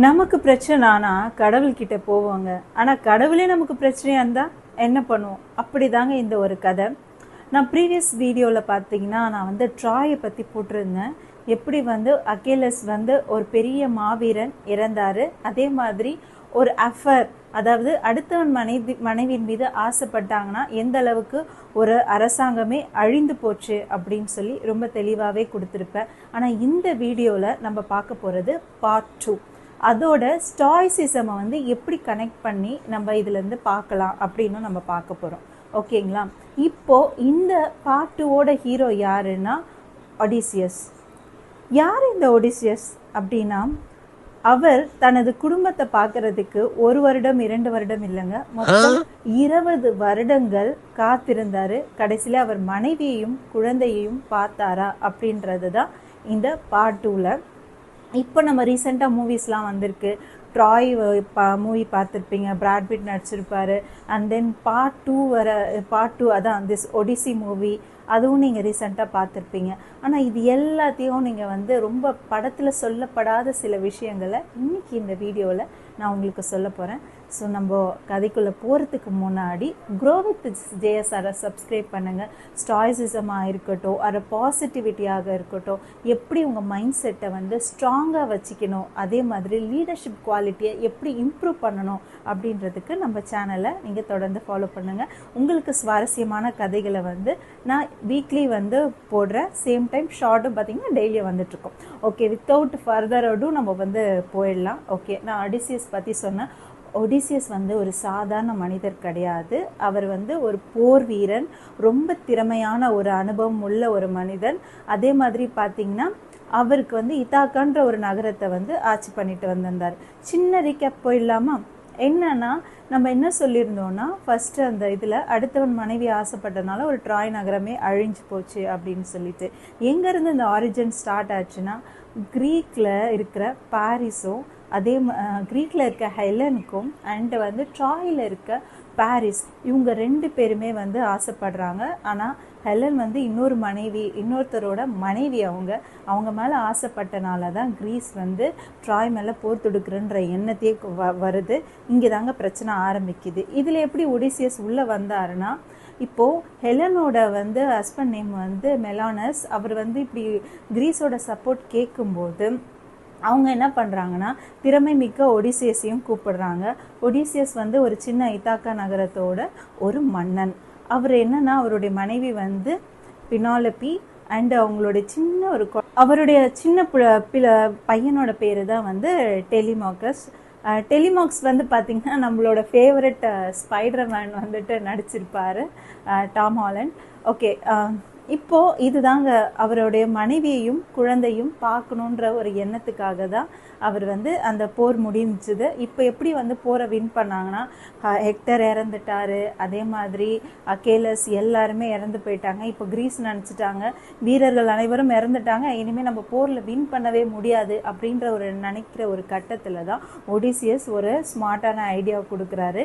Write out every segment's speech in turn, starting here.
நமக்கு பிரச்சனைனா கடவுள்கிட்ட போவாங்க. ஆனால் கடவுளே நமக்கு பிரச்சனையாக இருந்தால் என்ன பண்ணுவோம்? அப்படி தாங்க இந்த ஒரு கதை. நான் ப்ரீவியஸ் வீடியோவில் பார்த்தீங்கன்னா நான் வந்து ட்ராயை பற்றி போட்டிருந்தேன். எப்படி வந்து அகேலஸ் வந்து ஒரு பெரிய மாவீரன் இறந்தார், அதே மாதிரி ஒரு அஃபர், அதாவது அடுத்தவன் மனைவியின் மீது ஆசைப்பட்டாங்கன்னா எந்த அளவுக்கு ஒரு அரசாங்கமே அழிந்து போச்சு அப்படின்னு சொல்லி ரொம்ப தெளிவாகவே கொடுத்துருப்பேன். ஆனால் இந்த வீடியோவில் நம்ம பார்க்க போகிறது பார்ட் 2. அதோட ஸ்டாய்சிசமை வந்து எப்படி கனெக்ட் பண்ணி நம்ம இதுலேருந்து பார்க்கலாம் அப்படின்னு நம்ம பார்க்க போகிறோம். ஓகேங்களா? இப்போது இந்த பார்ட் 2ஓட ஹீரோ யாருன்னா ஒடிசியஸ். யார் இந்த ஒடிசியஸ் அப்படின்னா, அவர் தனது குடும்பத்தை பார்க்கறதுக்கு 1 வருடம் 2 வருடம் இல்லைங்க, மொத்தம் 20 வருடங்கள் காத்திருந்தாரு. கடைசியில் அவர் மனைவியையும் குழந்தையையும் பார்த்தாரா அப்படின்றது தான் இந்த பார்ட் 2ல. இப்போ நம்ம ரீசெண்டாக மூவிஸ்லாம் வந்திருக்கு. ட்ராய் மூவி பார்த்துருப்பீங்க, பிராட் பிட் நடிச்சிருப்பாரு. அண்ட் தென் பார்ட் 2 அதான் திஸ் ஒடிசி மூவி, அதுவும் நீங்கள் ரீசெண்டாக பார்த்துருப்பீங்க. ஆனால் இது எல்லாத்தையும் நீங்கள் வந்து ரொம்ப படத்தில் சொல்லப்படாத சில விஷயங்களை இன்றைக்கி இந்த வீடியோவில் நான் உங்களுக்கு சொல்ல போகிறேன். ஸோ நம்ம கதைக்குள்ளே போகிறதுக்கு முன்னாடி க்ரோ வித் ஜேஎஸ்ஆரை சப்ஸ்கிரைப் பண்ணுங்கள். ஸ்டாய்சிசமாக இருக்கட்டும், அதை பாசிட்டிவிட்டியாக இருக்கட்டும், எப்படி உங்கள் மைண்ட் செட்டை வந்து ஸ்ட்ராங்காக வச்சுக்கணும், அதே மாதிரி லீடர்ஷிப் குவாலிட்டியை எப்படி இம்ப்ரூவ் பண்ணணும் அப்படின்றதுக்கு நம்ம சேனலை நீங்கள் தொடர்ந்து ஃபாலோ பண்ணுங்கள். உங்களுக்கு சுவாரஸ்யமான கதைகளை வந்து நான் வீக்லி வந்து போடுறேன். சேம் டைம் ஷார்ட்டும் பார்த்திங்கன்னா டெய்லியும் வந்துட்டுருக்கோம். ஓகே, வித்தவுட் ஃபர்தர் அடு நம்ம வந்து போயிடலாம். ஓகே, நான் ஒடிசியஸ் பற்றி சொன்னேன். ஒடிசியஸ் வந்து ஒரு சாதாரண மனிதர் கிடையாது. அவர் வந்து ஒரு போர் வீரன், ரொம்ப திறமையான ஒரு அனுபவம் உள்ள ஒரு மனிதன். அதே மாதிரி பார்த்திங்கன்னா அவருக்கு வந்து இத்தாக்கான்ற ஒரு நகரத்தை வந்து ஆட்சி பண்ணிட்டு வந்திருந்தார். சின்ன ரீகேப் போயிடலாமா? என்னன்னா, நம்ம என்ன சொல்லியிருந்தோம்னா, ஃபஸ்ட்டு அந்த இதில் அடுத்தவன் மனைவி ஆசைப்பட்டனால ஒரு ட்ராய் நகரமே அழிஞ்சு போச்சு அப்படின்னு சொல்லிட்டு, எங்கேருந்து இந்த ஆரிஜின் ஸ்டார்ட் ஆச்சுன்னா, க்ரீக்கில் இருக்கிற பாரிஸும், அதே க்ரீக்கில் இருக்க ஹெலனுக்கும் அண்டு வந்து ட்ராயில் இருக்க பாரிஸ், இவங்க 2 பேருமே வந்து ஆசைப்படுறாங்க. ஆனால் ஹெலன் வந்து இன்னொருத்தரோட மனைவி, அவங்க மேலே ஆசைப்பட்டனால தான் க்ரீஸ் வந்து ட்ராய் மேலே போர் தொடுக்குறன்ற எண்ணத்தையே வருது. இங்கே தாங்க பிரச்சனை ஆரம்பிக்குது. இதில் எப்படி ஒடிசியஸ் உள்ளே வந்தாருன்னா, இப்போது ஹெலனோட வந்து ஹஸ்பண்ட் நேம் வந்து மெலானஸ். அவர் வந்து இப்படி க்ரீஸோட சப்போர்ட் கேட்கும்போது அவங்க என்ன பண்ணுறாங்கன்னா, திறமை மிக்க ஒடிசியஸையும் கூப்பிடுறாங்க. ஒடிசியஸ் வந்து ஒரு சின்ன இத்தாக்கா நகரத்தோட ஒரு மன்னன். அவர் என்னன்னா, அவருடைய மனைவி வந்து பினாலபி அண்ட் அவங்களுடைய அவருடைய சின்ன பையனோட பேர் தான் வந்து டெலிமாக்கஸ். டெலிமாக்ஸ் வந்து பார்த்திங்கன்னா நம்மளோட ஃபேவரட் ஸ்பைடர்மேன் வந்துட்டு நடிச்சிருப்பார், டாம் ஹாலண்ட். ஓகே, இப்போது இதுதாங்க அவருடைய மனைவியையும் குழந்தையும் பார்க்கணுன்ற ஒரு எண்ணத்துக்காக தான் அவர் வந்து அந்த போர் முடிஞ்சுது. இப்போ எப்படி வந்து போரை வின் பண்ணாங்கன்னா, ஹெக்டர் இறந்துட்டார், அதே மாதிரி அகேலஸ் எல்லாருமே இறந்து போயிட்டாங்க. இப்போ க்ரீஸ் நினச்சிட்டாங்க வீரர்கள் அனைவரும் இறந்துட்டாங்க, இனிமேல் நம்ம போரில் வின் பண்ணவே முடியாது அப்படின்ற நினைக்கிற ஒரு கட்டத்தில் தான் ஒடிசியஸ் ஒரு ஸ்மார்ட்டான ஐடியா கொடுக்குறாரு.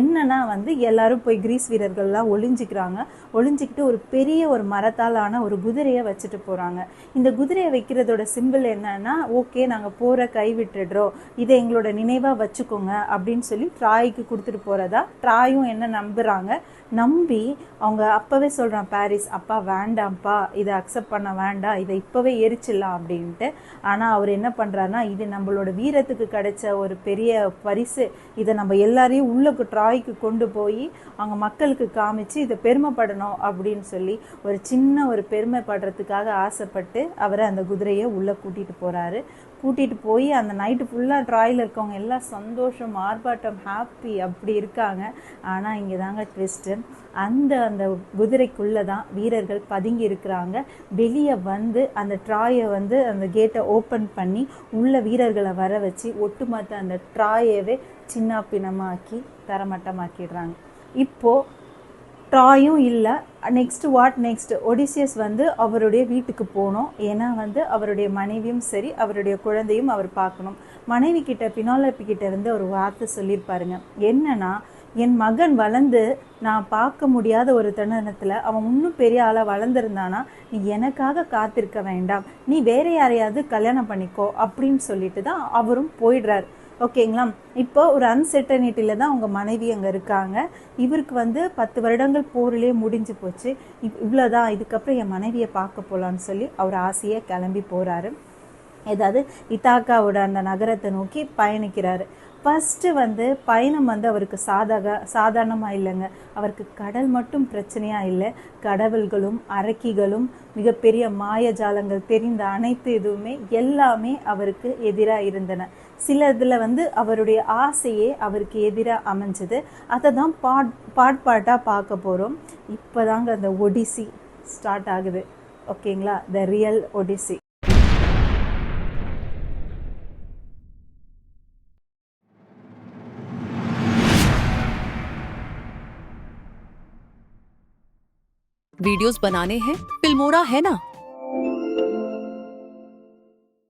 என்னன்னா வந்து எல்லாரும் போய் க்ரீஸ் வீரர்கள்லாம் ஒளிஞ்சிக்கிட்டு ஒரு பெரிய ஒரு மரத்தால் ஆன ஒரு குதிரையை வச்சுட்டு போகிறாங்க. இந்த குதிரையை வைக்கிறதோட சிம்பிள் என்னன்னா, ஓகே நாங்கள் போகிற கைவிட்டுடுறோம், இதை எங்களோட நினைவாக வச்சுக்கோங்க அப்படின்னு சொல்லி ட்ராய்க்கு கொடுத்துட்டு போகிறதா. ட்ராயும் என்ன நம்பி அவங்க அப்போவே சொல்கிறான் பாரிஸ், அப்பா வேண்டாம்ப்பா, இதை அக்செப்ட் பண்ண வேண்டாம், இதை இப்போவே எரிச்சிடலாம் அப்படின்ட்டு. ஆனால் அவர் என்ன பண்ணுறாருனா, இது நம்மளோட வீரத்துக்கு கிடைச்ச ஒரு பெரிய பரிசு, இதை நம்ம எல்லாரையும் உள்ளுக்கு ட்ராய்க்கு கொண்டு போய் அவங்க மக்களுக்கு காமிச்சு இதை பெருமைப்படணும் அப்படின்னு சொல்லி ஒரு சின்ன ஒரு பெருமைப்படுறதுக்காக ஆசைப்பட்டு அவரை அந்த குதிரையை உள்ளே கூட்டிகிட்டு போய் அந்த நைட்டு ஃபுல்லாக ட்ராயில் இருக்கவங்க எல்லாம் சந்தோஷம், ஆர்ப்பாட்டம், ஹாப்பி அப்படி இருக்காங்க. ஆனால் இங்கே தாங்க ட்விஸ்ட்டு. அந்த குதிரைக்குள்ளே தான் வீரர்கள் பதுங்கி இருக்கிறாங்க. வெளியே வந்து அந்த ட்ராயை வந்து அந்த கேட்டை ஓப்பன் பண்ணி உள்ள வீரர்களை வர வச்சு ஒட்டுமொத்த அந்த ட்ராயவே சின்ன பின்னமாக்கி தரமட்டமாக்கிடுறாங்க. இப்போது ட்ராயும் இல்லை. நெக்ஸ்ட் ஒடிசியஸ் வந்து அவருடைய வீட்டுக்கு போகணும். ஏன்னா வந்து அவருடைய மனைவியும் சரி அவருடைய குழந்தையும் அவர் பார்க்கணும். மனைவி கிட்ட பினாலபி கிட்ட இருந்து ஒரு வார்த்தை சொல்லியிருப்பாருங்க. என்னன்னா, என் மகன் வளர்ந்து நான் பார்க்க முடியாத ஒரு தருணத்தில் அவன் இன்னும் பெரிய ஆளாக வளர்ந்துருந்தானா நீ எனக்காக காத்திருக்க வேண்டாம், நீ வேற யாரையாவது கல்யாணம் பண்ணிக்கோ அப்படின்னு சொல்லிட்டு தான் அவரும் போயிடுறாரு. ஓகேங்களா. இப்போ ஒரு அன்சர்டனிட்டியில் தான் அவங்க மனைவி அங்கே இருக்காங்க. இவருக்கு 10 வருடங்கள் போரிலே முடிஞ்சு போச்சு. இவ்வளோதான், இதுக்கப்புறம் என் மனைவியை பார்க்க போகலான்னு சொல்லி அவர் ஆசையை கிளம்பி போகிறாரு. ஏதாவது இத்தாக்காவோட அந்த நகரத்தை நோக்கி பயணிக்கிறாரு. ஃபஸ்ட்டு பயணம் அவருக்கு சாதாரணமாக இல்லைங்க. அவருக்கு கடல் மட்டும் பிரச்சனையாக இல்லை, கடவுள்களும் அரக்கிகளும் மிகப்பெரிய மாயஜாலங்கள் தெரிந்த அனைத்து இதுவுமே எல்லாமே அவருக்கு எதிராக இருந்தன. சில இதில் அவருடைய ஆசையே அவருக்கு எதிராக அமைஞ்சது. அதை தான் பாட்டாக பார்க்க போகிறோம். இப்போ தாங்க அந்த ஒடிசி ஸ்டார்ட் ஆகுது. ஓகேங்களா, த ரியல் ஒடிசி. वीडियोस बनाने हैं, फिल्मोरा है ना।